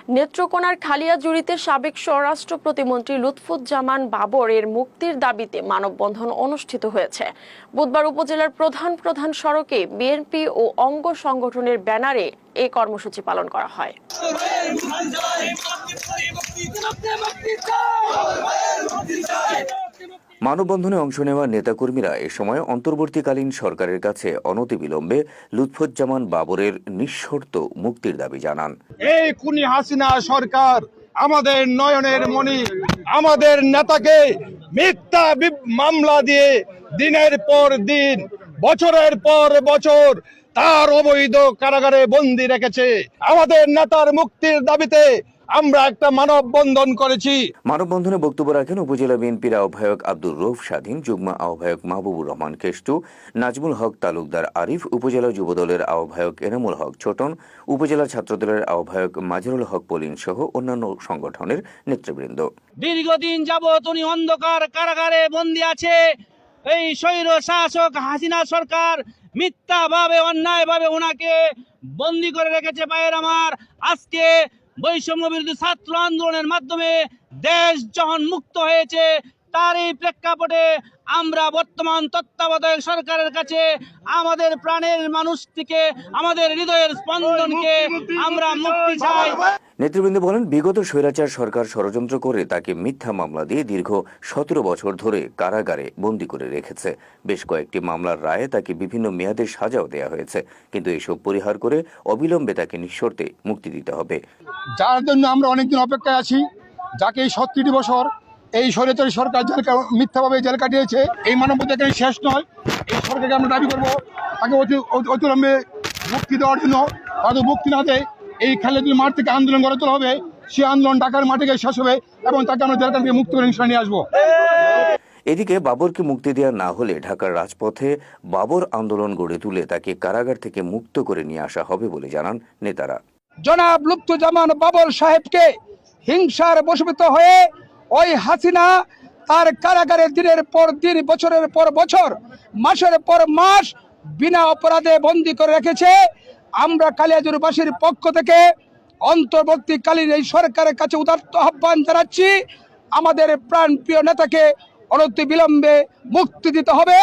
নেত্রকোনার খালিয়াজুড়িতে সাবেক স্বরাষ্ট্র প্রতিমন্ত্রী লুৎফুজ্জামান বাবরের মুক্তির দাবিতে মানববন্ধন অনুষ্ঠিত হয়েছে। বুধবার উপজেলার প্রধান প্রধান সড়কে বিএনপি ও অঙ্গ সংগঠনের ব্যানারে এই কর্মসূচি পালন করা হয়। মানববন্ধনে অংশ নেওয়া নেতাকর্মীরা এ সময় অন্তর্বর্তীকালীন সরকারের কাছে অনতিবিলম্বে লুৎফুজ্জামান বাবরের নিঃশর্ত মুক্তির দাবি জানান। এই খুনি হাসিনা সরকার আমাদের নয়নের মণি, আমাদের নেতাকে মিথ্যা মামলা দিয়ে দিনের পর দিন, বছরের পর বছর তার অবৈধ কারাগারে বন্দী রেখেছে। আমাদের নেতার মুক্তির দাবিতে আমরা একটা মানববন্ধন করেছি। মানববন্ধনে বক্তব্য রাখেন উপজেলা বিএনপির আহ্বায়ক আব্দুর রউফ স্বাধীন, যুগ্ম আহ্বায়ক মাহবুবুর রহমান কেষ্টু, নাজমুল হক তালুকদার আরিফ, উপজেলা যুবদলের আহ্বায়ক এনামুল হক ছোটন, উপজেলা ছাত্রদলের আহ্বায়ক মাজহারুল হক পলিন সহ অন্যান্য সংগঠনের নেতৃবৃন্দ। দীর্ঘদিন যাবৎ উনি অন্ধকার কারাগারে বন্দী আছে। এই স্বৈর শাসক হাসিনা সরকার মিথ্যাভাবে অন্যায়ভাবে ওনাকে বন্দী করে রেখেছে। ভাইয়ের আমার, আজকে বৈষম্য বিরোধী ছাত্র আন্দোলনের মাধ্যমে দেশ যখন মুক্ত হয়েছে, তারই প্রেক্ষাপটে আমরা বর্তমান তত্ত্বাবধায়ক সরকারের কাছে আমাদের প্রাণের মানুষটিকে, আমাদের হৃদয়ের স্পন্দনকে আমরা মুক্তি চাই। নেতৃবৃন্দ বলেন, বিগত স্বৈরাচার সরকার ষড়যন্ত্র করে তাকে মিথ্যা মামলা দিয়ে দীর্ঘ 17 বছর ধরে কারাগারে বন্দী করে রেখেছে। বেশ কয়েকটি মামলার রায়ে তাকে বিভিন্ন মেয়াদে সাজাও দেওয়া হয়েছে, কিন্তু এসব পরিহার করে অবিলম্বে তাকে নিঃশর্তে মুক্তি দিতে হবে। যার জন্য আমরা অনেকদিন অপেক্ষায় আছি, যাকে এই 17 বছর এই স্বৈরাচারী সরকার মিথ্যাভাবে জেল কাটিয়েছে, এই মানবতা এখানে শেষ নয়। এই সরকারকে আমরা দাবি করবো তাকে অতিলম্বে মুক্তি দেওয়ার জন্য। হয়তো মুক্তি না দেয়, এই খালিয়াজুড়ি মাঠ থেকে আন্দোলন গড়ে তোলা হবে। সেই আন্দোলন ঢাকার মাঠে গিয়ে শেষ হবে এবং তাকে আমরা জেলখান থেকে মুক্ত করে নিয়ে আসবো। এদিকে বাবরকে মুক্তি দেওয়া না হলে ঢাকার রাজপথে বাবর আন্দোলন গড়ে তুলে তাকে কারাগার থেকে মুক্ত করে নিয়ে আসা হবে বলে জানান নেতারা। জনাব লুৎফুজ্জামান বাবর সাহেবকে হিংসার বশীভূত হয়ে ওই হাসিনা তার কারাগারে দিনের পর দিন, বছরের পর বছর, মাসের পর মাস বিনা অপরাধে বন্দী করে রেখেছে। আমরা খালিয়াজুড়িবাসীর পক্ষ থেকে অন্তর্বর্তীকালীন এই সরকারের কাছে উদাত্ত আহ্বান জানাচ্ছি, আমাদের প্রাণপ্রিয় নেতাকে অনতিবিলম্বে মুক্তি দিতে হবে।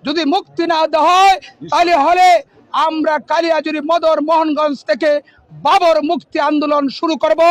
যদি মুক্তি না দেওয়া হয়, তাহলে আমরা খালিয়াজুড়ি, মদর, মোহনগঞ্জ থেকে বাবর মুক্তি আন্দোলন শুরু করব।